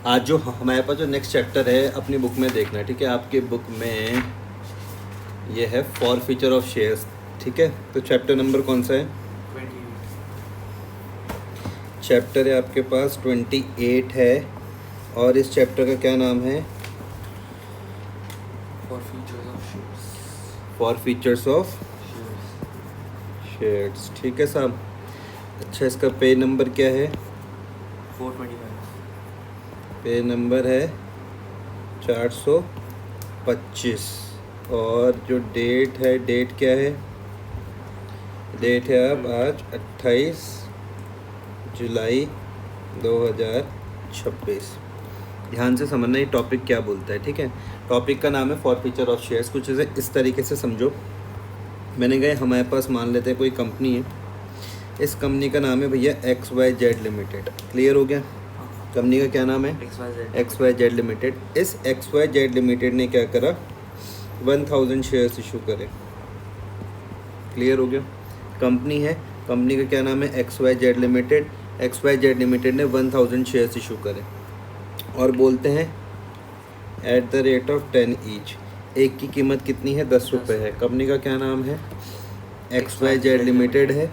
आज जो हमारे पास जो नेक्स्ट चैप्टर है अपनी बुक में देखना है, ठीक है। आपके बुक में ये है फॉर फीचर ऑफ शेयर्स, ठीक है। तो चैप्टर नंबर कौन सा है? 28। चैप्टर है आपके पास 28 है। और इस चैप्टर का क्या नाम है? For features of shares. For features of shares, ठीक है साहब। अच्छा, इसका पेज नंबर क्या है? 425। पेज नंबर है 425। और जो डेट है, डेट क्या है? डेट है अब आज 28 जुलाई 2026। ध्यान से समझना ये टॉपिक क्या बोलता है, ठीक है। टॉपिक का नाम है फॉर फीचर ऑफ शेयर्स। कुछ चीज़ें इस तरीके से समझो। मैंने कहा हमारे पास मान लेते हैं कोई कंपनी है। इस कंपनी का नाम है भैया XYZ लिमिटेड। क्लियर हो गया? कंपनी का क्या नाम है? XYZ limited. इस XYZ लिमिटेड ने क्या करा? 1000 शेयर्स इशू करे। क्लियर हो गया? कंपनी है, कंपनी का क्या नाम है? XYZ limited. XYZ लिमिटेड ने 1000 शेयर्स इशू करे और बोलते हैं at the rate of 10 each. एक की कीमत कितनी है? 10 रुपये है। कंपनी का क्या नाम है? XYZ लिमिटेड है।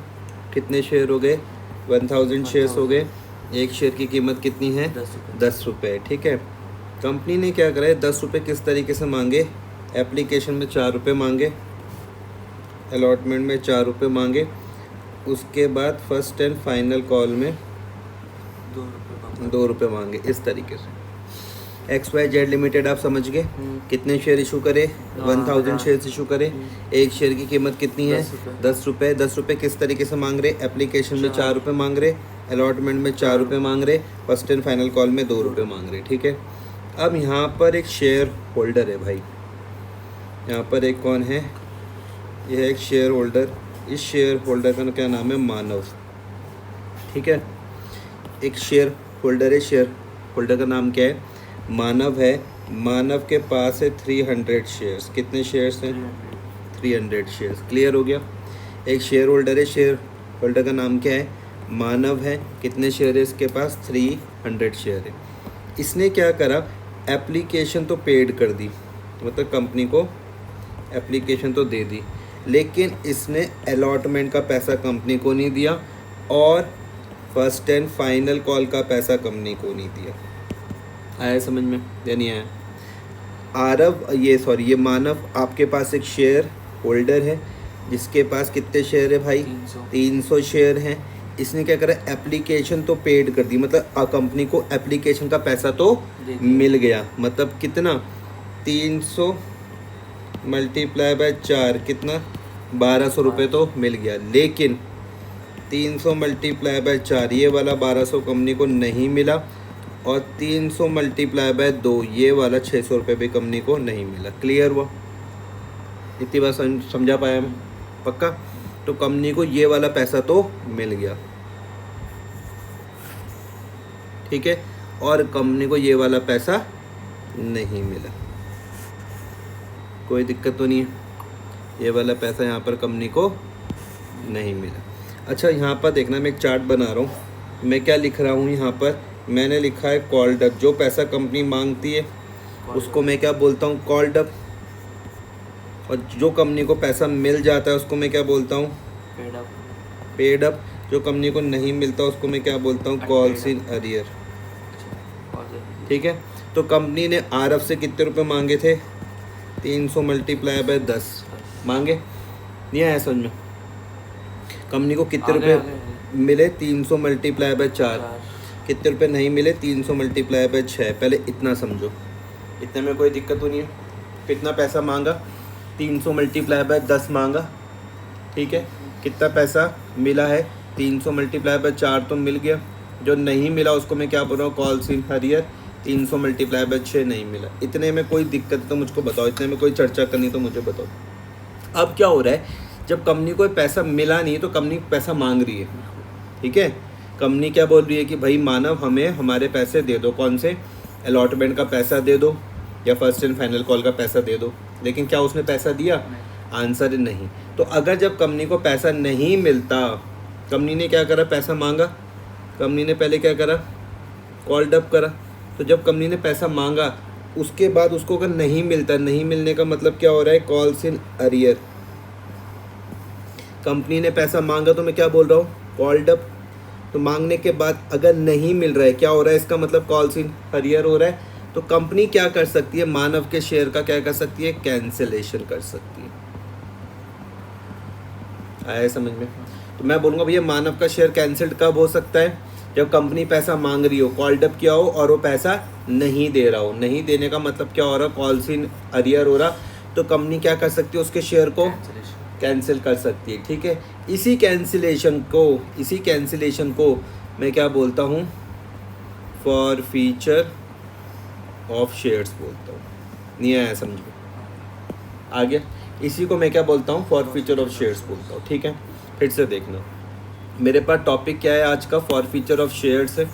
कितने शेयर हो गए? 1000 शेयर्स हो गए। एक शेयर की कीमत कितनी है? 10 रुपये, ठीक है। कंपनी ने क्या करा है? 10 रुपये किस तरीके से मांगे? एप्लीकेशन में 4 रुपये मांगे, अलॉटमेंट में 4 रुपये मांगे, उसके बाद फर्स्ट एंड फाइनल कॉल में 2 रुपये मांगे। इस तरीके से XYZ लिमिटेड आप समझ गए। कितने शेयर इशू करे? 1000 शेयर इशू करे। एक शेयर की कीमत कितनी है? 10 रुपये। 10 रुपये किस तरीके से मांग रहे? एप्लीकेशन में 4 रुपये मांग रहे, अलॉटमेंट में 4 रुपये मांग रहे, फर्स्ट एंड फाइनल कॉल में 2 रुपये मांग रहे, ठीक है। अब यहाँ पर एक शेयर होल्डर है भाई। यहाँ पर एक कौन है? यह है एक शेयर होल्डर। इस शेयर होल्डर का क्या नाम है? मानव, ठीक है। एक शेयर होल्डर है, शेयर होल्डर का नाम क्या है? मानव है। मानव के पास है 300 शेयर्स। कितने शेयर्स हैं? 300 शेयर्स। क्लियर हो गया? एक शेयर होल्डर है, शेयर होल्डर का नाम क्या है? मानव है। कितने शेयर है इसके पास? 300 शेयर है। इसने क्या करा? एप्लीकेशन तो पेड कर दी, मतलब कंपनी को एप्लीकेशन तो दे दी, लेकिन इसने अलॉटमेंट का पैसा कंपनी को नहीं दिया और फर्स्ट एंड फाइनल कॉल का पैसा कंपनी को नहीं दिया। आया समझ में या नहीं आया? ये मानव आपके पास एक शेयर होल्डर है जिसके पास कितने शेयर है भाई? 300 शेयर हैं। इसने क्या करा? एप्लीकेशन तो पेड कर दी, मतलब कंपनी को एप्लीकेशन का पैसा तो मिल गया। मतलब कितना? 300 मल्टीप्लाई बाय 4 कितना? 1200 रुपये तो मिल गया। लेकिन 300 मल्टीप्लाई बाय 4 ये वाला 1200 कंपनी को नहीं मिला, और 300 मल्टीप्लाई बाय 2 ये वाला 600 रुपये भी कंपनी को नहीं मिला। क्लियर हुआ? इतनी बात समझा पाया मैं? पक्का? तो कंपनी को ये वाला पैसा तो मिल गया, ठीक है, और कंपनी को ये वाला पैसा नहीं मिला। कोई दिक्कत तो नहीं है? ये वाला पैसा यहाँ पर कंपनी को नहीं मिला। अच्छा, यहाँ पर देखना, मैं एक चार्ट बना रहा हूँ। मैं क्या लिख रहा हूँ यहाँ पर? मैंने लिखा है कॉल्ड अप। जो पैसा कंपनी मांगती है उसको मैं क्या बोलता हूँ? Called up. और जो कंपनी को पैसा मिल जाता है उसको मैं क्या बोलता हूँ? Paid up. जो कंपनी को नहीं मिलता उसको मैं क्या बोलता हूँ? कॉल्स इन अरियर, ठीक है। तो कंपनी ने आरएफ से कितने रुपए मांगे थे? 300 मल्टीप्लाई बाय 10 मांगे। नहीं आया समझ में? कंपनी को कितने रुपए मिले? 300 मल्टीप्लाई बाय 4। कितने रुपए नहीं मिले? 300 मल्टीप्लाई बाय 6। पहले इतना समझो, इतने में कोई दिक्कत तो नहीं है? कितना पैसा मांगा? 300 मल्टीप्लाई बाय 10 मांगा, ठीक है। कितना पैसा मिला है? 300 मल्टीप्लाई बाय 4 तो मिल गया। जो नहीं मिला उसको मैं क्या बोल रहा हूँ? Calls in arrear. 300 multiply by 6 नहीं मिला। इतने में कोई दिक्कत तो मुझको बताओ, इतने में कोई चर्चा करनी तो मुझे बताओ। अब क्या हो रहा है? जब कंपनी को पैसा मिला नहीं तो कंपनी पैसा मांग रही है, ठीक है। कंपनी क्या बोल रही है कि भाई मानव हमें हमारे पैसे दे दो। कौन से? अलॉटमेंट का पैसा दे दो या फर्स्ट एंड फाइनल कॉल का पैसा दे दो। लेकिन क्या उसने पैसा दिया? आंसर है नहीं। तो अगर जब कंपनी को पैसा नहीं मिलता, कंपनी ने क्या करा? पैसा मांगा। कंपनी ने पहले क्या करा? कॉल्ड अप करा। तो जब कंपनी ने पैसा मांगा उसके बाद उसको अगर नहीं मिलता, नहीं मिलने का मतलब क्या हो रहा है, कॉल्स इन अरियर। कंपनी ने पैसा मांगा तो मैं क्या बोल रहा हूँ, कॉल्ड अप। तो मांगने के बाद अगर नहीं मिल रहा है, क्या हो रहा है, इसका मतलब कॉल्स इन अरियर हो रहा है। तो कंपनी क्या कर सकती है, मानव के शेयर का क्या कर सकती है, कैंसिलेशन कर सकती है। आया समझ में? तो मैं बोलूँगा भैया मानव का शेयर कैंसिल्ड कब हो सकता है, जब कंपनी पैसा मांग रही हो, कॉल्ड अप किया हो और वो पैसा नहीं दे रहा हो। नहीं देने का मतलब क्या हो रहा, कॉल्स इन अरियर हो रहा। तो कंपनी क्या कर सकती है, उसके शेयर को कैंसिल कर सकती है। ठीक है, इसी कैंसिलेशन को मैं क्या बोलता हूँ, फॉर फीचर ऑफ शेयर्स बोलता हूँ। नहीं आया समझ में? आ गया? इसी को मैं क्या बोलता हूँ, फॉर फीचर ऑफ शेयर्स बोलता हूँ। ठीक है, फिर से देखना मेरे पास टॉपिक क्या है आज का, फॉर फीचर ऑफ शेयर्स है।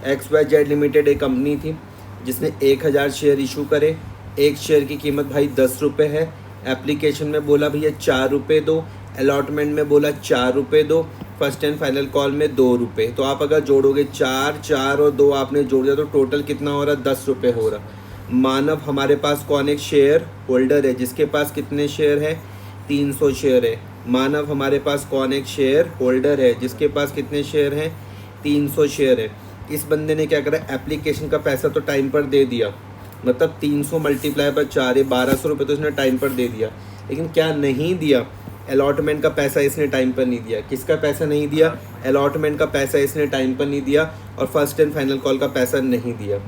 XYZ लिमिटेड एक कंपनी थी जिसने 1000 शेयर इशू करे। एक शेयर की कीमत भाई 10 रुपये है। एप्लीकेशन में बोला भैया 4 रुपये दो, अलॉटमेंट में बोला 4 रुपये दो, फर्स्ट एंड फाइनल कॉल में 2 रुपये। तो आप अगर जोड़ोगे 4 और 2 आपने जोड़ दिया तो टोटल कितना हो रहा, 10 रुपये हो रहा। मानव हमारे पास कौन एक शेयर होल्डर है जिसके पास कितने शेयर है, 300 शेयर है। मानव हमारे पास कौन एक शेयर होल्डर है जिसके पास कितने शेयर हैं, 300 शेयर है। इस बंदे ने क्या करा, एप्लीकेशन का पैसा तो टाइम पर दे दिया, मतलब 300 मल्टीप्लाई बाय 4 है 1200 रुपये, तो इसने टाइम पर दे दिया। लेकिन क्या नहीं दिया, अलॉटमेंट का पैसा इसने टाइम पर नहीं दिया। किसका पैसा नहीं दिया, अलॉटमेंट का पैसा इसने टाइम पर नहीं दिया। और फर्स्ट एंड फाइनल कॉल का पैसा नहीं दिया।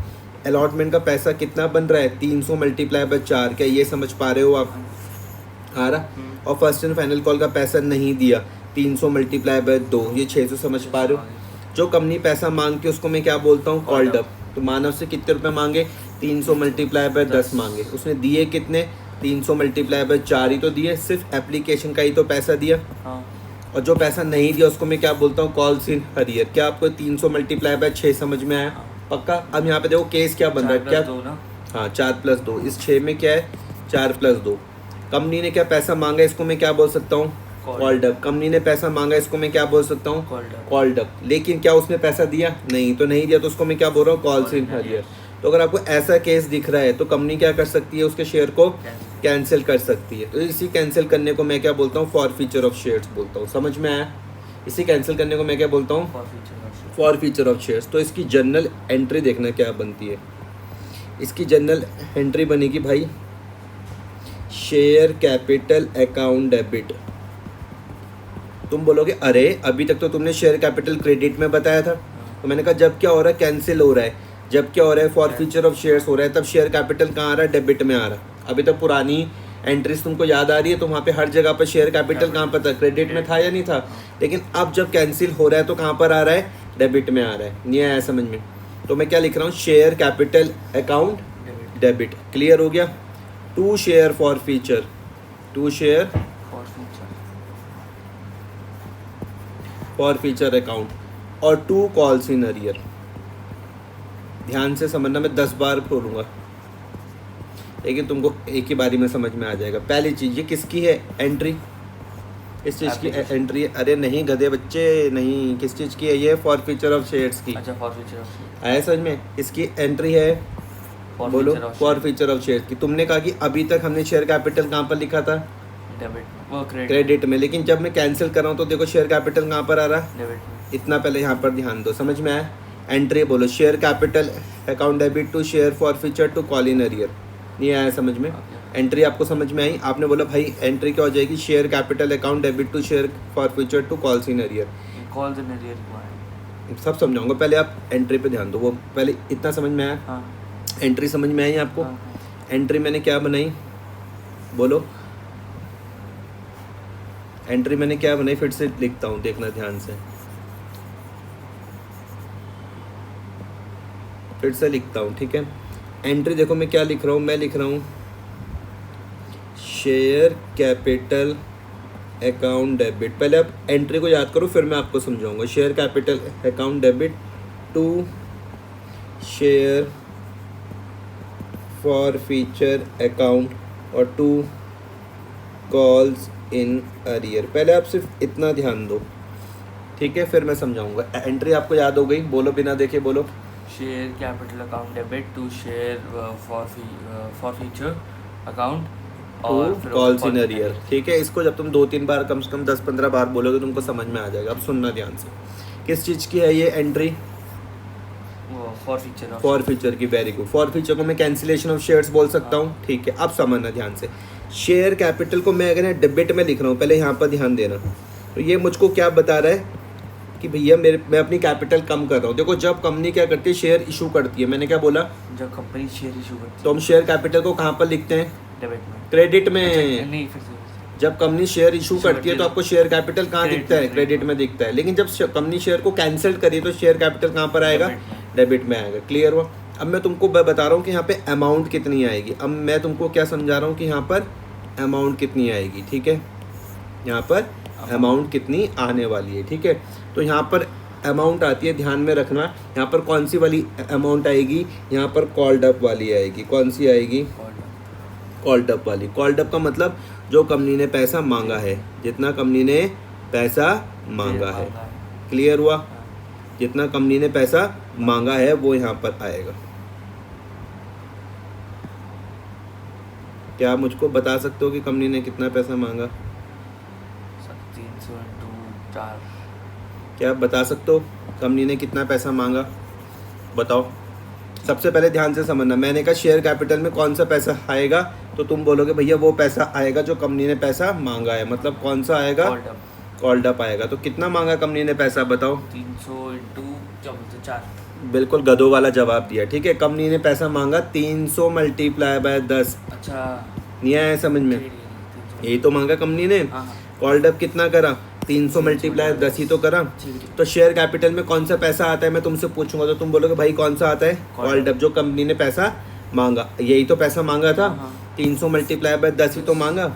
अलॉटमेंट का पैसा कितना बन रहा है, 300 मल्टीप्लाई बाय 4, क्या ये समझ पा रहे हो आप, आ रहा। और फर्स्ट एंड फाइनल कॉल का पैसा नहीं दिया, 300 मल्टीप्लाई बाय 2, ये 600 समझ पा रहे हो। जो कंपनी पैसा मांगती है उसको मैं क्या बोलता हूँ, कॉल्ड अप। तो मानव से कितने रुपए मांगे, 300 मल्टीप्लाई बाय 10 मांगे। उसने दिए कितने, 300 मल्टीप्लाई बाय 4 ही तो दिए, सिर्फ एप्लीकेशन का ही तो पैसा दिया। और जो पैसा नहीं दिया उसको मैं क्या बोलता हूँ, कॉल्स इन अरियर। क्या आपको 300 मल्टीप्लाई बाय 6 समझ में आया? पक्का। अब यहाँ पे देखो केस क्या बन रहा है, क्या, हाँ 4+2, इस 6 में क्या है, 4+2। कंपनी ने क्या पैसा मांगा, इसको मैं क्या बोल सकता हूँ, कॉल्ड अप। कंपनी ने पैसा मांगा, इसको मैं क्या बोल सकता हूँ, कॉल्ड अप। लेकिन क्या उसने पैसा दिया, नहीं, तो नहीं दिया तो उसको मैं क्या बोल रहा हूँ, कॉल्स इन अरियर। तो अगर आपको ऐसा केस दिख रहा है तो कंपनी क्या कर सकती है, उसके शेयर को कैंसिल कर सकती है। तो इसी कैंसिल करने को मैं क्या बोलता हूँ, फॉर फीचर ऑफ शेयर्स बोलता हूँ। समझ में आया? इसी कैंसिल करने को मैं क्या बोलता हूँ, फॉर फीचर ऑफ शेयर्स। तो इसकी जनरल एंट्री देखना क्या बनती है। इसकी जनरल एंट्री बनेगी भाई, शेयर कैपिटल अकाउंट डेबिट। तुम बोलोगे अरे अभी तक तो तुमने शेयर कैपिटल क्रेडिट में बताया था। तो मैंने कहा जब क्या हो रहा है, कैंसिल हो रहा है। जब क्या हो रहा है, फॉर फीचर ऑफ शेयर्स हो रहा है, तब शेयर कैपिटल कहाँ आ रहा है, डेबिट में आ रहा है। अभी तक पुरानी एंट्रीज तुमको याद आ रही है, तो वहाँ पे हर जगह पर शेयर कैपिटल कहाँ पर था, क्रेडिट में था या नहीं था। लेकिन अब जब कैंसिल हो रहा है तो कहाँ पर आ रहा है, डेबिट में आ रहा है। नहीं आया समझ में? तो मैं क्या लिख रहा हूँ, share capital account debit. Clear हो गया? To share forfeiture, to share forfeiture account और 2 कॉल्स इन अरियर। ध्यान से समझना, मैं 10 बार बोलूँगा लेकिन तुमको एक ही बारी में समझ में आ जाएगा। पहली चीज़, ये किसकी है एंट्री, इस चीज़ की एंट्री है। अरे नहीं गधे बच्चे, नहीं, किस चीज़ की है ये, फॉर फीचर ऑफ शेयर्स की। अच्छा, फॉर फीचर ऑफ, आया समझ में? इसकी एंट्री है, बोलो, फॉर फीचर ऑफ शेयर्स की। तुमने कहा कि अभी तक हमने शेयर कैपिटल कहाँ पर लिखा था, डेबिट, वो क्रेडिट में। लेकिन जब मैं कैंसिल कर रहा हूँ तो देखो शेयर कैपिटल कहाँ पर आ रहा है, डेबिट में। इतना पहले यहाँ पर ध्यान दो। समझ में आया? एंट्री बोलो, share capital account debit to share forfeiture to call in arrear. नहीं आया समझ में? एंट्री आपको समझ में आई? आपने बोला भाई एंट्री क्या हो जाएगी, share capital account debit to share forfeiture to calls in arrear. Calls in arrear सब समझाऊंगा, पहले आप एंट्री पे ध्यान दो। वो पहले इतना समझ में आया? हाँ, एंट्री समझ में आई आपको? हाँ। एंट्री मैंने क्या बनाई, बोलो, एंट्री मैंने क्या बनाई, फिर से लिखता हूँ, देखना ध्यान से, फिर से लिखता हूँ, ठीक है। एंट्री देखो मैं क्या लिख रहा हूँ, मैं लिख रहा हूँ शेयर कैपिटल अकाउंट डेबिट। पहले आप एंट्री को याद करो, फिर मैं आपको समझाऊंगा। Share capital account debit to share forfeiture account और 2 कॉल्स इन अरियर। पहले आप सिर्फ इतना ध्यान दो, ठीक है, फिर मैं समझाऊंगा। एंट्री आपको याद हो गई? बोलो बिना देखे, बोलो। Share capital account debit to share forfeiture account और टू फिर कॉल्स इन अरियर। ठीक है, इसको जब तुम 2-3 बार कम से कम 10-15 बार बोलोगे तुमको समझ में आ जाएगा। अब सुनना ध्यान से, किस चीज़ की है ये entry? For future for future की। Very good. फॉर फ्यूचर को मैं कैंसिलेशन ऑफ शेयर्स बोल सकता हूँ। ठीक है, अब समझना ध्यान से, शेयर कैपिटल को मैं अगर डेबिट में लिख रहा हूँ, पहले यहाँ पर ध्यान देना। तो ये मुझको क्या बता रहा है कि भैया मैं अपनी कैपिटल कम कर रहा हूँ। देखो, जब कंपनी क्या करती है, शेयर इशू करती है, मैंने क्या बोला, जब कंपनी शेयर इशू करती तो हम शेयर कैपिटल को कहाँ पर लिखते हैं? डेबिट में। क्रेडिट में। नहीं, फिर से जब कंपनी शेयर इशू करती है तो आपको शेयर कैपिटल कहाँ क्रेडिट दिखता है? में, क्रेडिट में दिखता है। लेकिन जब कंपनी शेयर को कैंसिल करी तो शेयर कैपिटल कहाँ पर आएगा? डेबिट में आएगा। क्लियर हुआ? अब मैं तुमको बता रहा हूँ कि यहाँ पे अमाउंट कितनी आएगी। अब मैं तुमको क्या समझा रहा हूँ कि यहाँ पर अमाउंट कितनी आएगी। ठीक है, यहाँ पर अमाउंट कितनी आने वाली है। ठीक है, तो यहाँ पर अमाउंट आती है, ध्यान में रखना। यहाँ पर कौन सी वाली अमाउंट आएगी? यहाँ पर कॉल्ड अप वाली आएगी। कौन सी आएगी? कॉल्ड अप वाली। कॉल्ड अप का मतलब जो कंपनी ने पैसा मांगा है, जितना कंपनी ने पैसा मांगा है। क्लियर हुआ? जितना कंपनी ने पैसा मांगा है वो यहाँ पर आएगा। क्या आप मुझको बता सकते हो कि कंपनी ने कितना पैसा मांगा? 300 × 4। क्या आप बता सकते हो कंपनी ने कितना पैसा मांगा? बताओ। सबसे पहले ध्यान से समझना, मैंने कहा शेयर कैपिटल में कौन सा पैसा आएगा, तो तुम बोलोगे भैया वो पैसा आएगा जो कंपनी ने पैसा मांगा है। मतलब कौन सा आएगा? कॉल्ड अप आएगा। तो कितना मांगा कंपनी ने पैसा, बताओ? 300 × 4। बिल्कुल गधों वाला जवाब दिया। ठीक है, कंपनी ने पैसा मांगा 300 × 10। अच्छा, नहीं आया समझ में? यही तो मांगा कंपनी ने। हाँ। कॉल्ड अप कितना करा? 300 × 10 ही तो करा। तो शेयर कैपिटल में कौन सा पैसा आता है, मैं तुमसे पूछूंगा तो तुम बोलोगे भाई कौन सा आता है? कॉल्ड अप, जो कंपनी ने पैसा मांगा। यही तो पैसा मांगा था। 300 × 10 ही तो मांगा।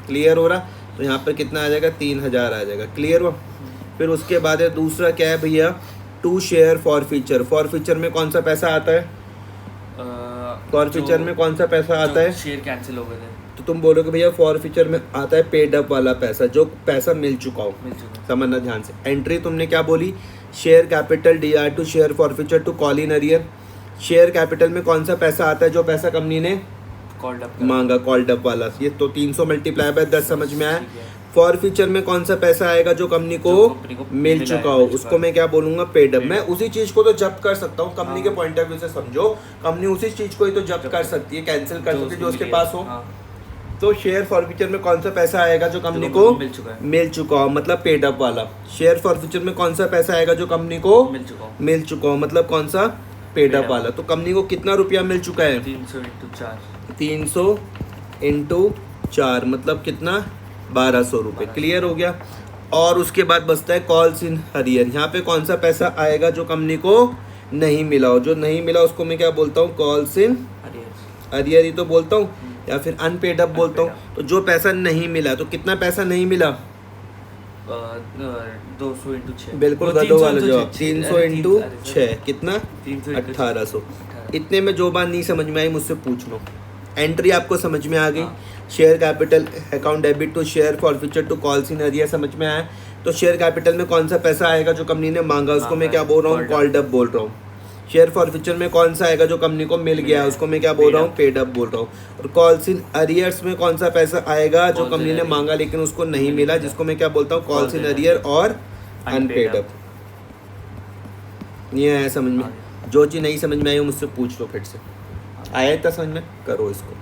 क्लियर हो रहा? तो यहाँ पर कितना आ जाएगा? 3000 आ जाएगा। क्लियर हुआ? फिर उसके बाद है दूसरा क्या है भैया? To share for future. For future में कौन सा पैसा आता है? फॉर फ्यूचर में कौन सा पैसा आता है? शेयर कैंसिल हो गए थे तो तुम बोलोगे भैया फॉर फ्यूचर में आता है पेड अप वाला पैसा, जो पैसा मिल चुका हो। समझना ध्यान से। एंट्री तुमने क्या बोली? Share capital DR to share forfeiture to call in arrear. Share capital में कौन सा पैसा आता है? जो पैसा कंपनी ने मांगा, कॉल्ड अप वाला। ये तो 300 × 10 समझ में आया। फॉर फ्यूचर में कौन सा पैसा आएगा? जो कंपनी को मिल चुका हो, उसको मैं क्या बोलूंगा? Paid up. मैं उसी चीज को तो जब्त कर सकता हूँ। कंपनी के पॉइंट ऑफ व्यू से समझो, कंपनी उसी चीज को ही तो जब्त कर सकती है, कैंसिल कर सकती है जो उसके पास हो। तो शेयर फॉर फ्यूचर में कौन सा पैसा आएगा? जो कंपनी को मिल चुका हो, मतलब पेड अप वाला। शेयर फॉर फ्यूचर में कौन सा पैसा आएगा? जो कंपनी को मिल चुका हो, मतलब कौन सा? पेड अप वाला। तो कंपनी को कितना रुपया मिल चुका है? 300 × 4 मतलब कितना? 1200 रुपये। क्लियर हो गया? और उसके बाद बचता है कॉल्स इन अरियर। यहाँ पे कौन सा पैसा आएगा जो कंपनी को नहीं मिला हो? जो नहीं मिला उसको मैं क्या बोलता हूँ? कॉल्स इन अरियर ही तो बोलता हूँ, या फिर अनपेड अप बोलता हूँ। तो जो पैसा नहीं मिला, तो कितना पैसा नहीं मिला? 200 × 6। बिल्कुल गधों वाला जवाब। 300 × 6 कितना? 1800। इतने में जो बात नहीं समझ में आई मुझसे पूछ लो। एंट्री आपको समझ में आ गई? Share capital account debit to share forfeiture to calls in arrear समझ में आया? तो शेयर कैपिटल में कौन सा पैसा आएगा? जो कंपनी ने मांगा, उसको मैं क्या बोल रहा हूँ? कॉल्ड अप बोल रहा हूँ। शेयर फॉर फ्यूचर में कौन सा आएगा? जो कंपनी को मिल गया, उसको मैं क्या बोल रहा हूँ? पेड अप बोल रहा हूँ। और कॉल्स इन अरियर्स में कौन सा पैसा आएगा? जो कंपनी ने मांगा लेकिन उसको नहीं मिला, जिसको मैं क्या बोलता हूँ? कॉल्स इन अरियर और अनपेड अप। ये आया समझ में? जो चीज़ नहीं समझ में आई मुझसे पूछ लो फिर से। आया था समझ में? करो इसको।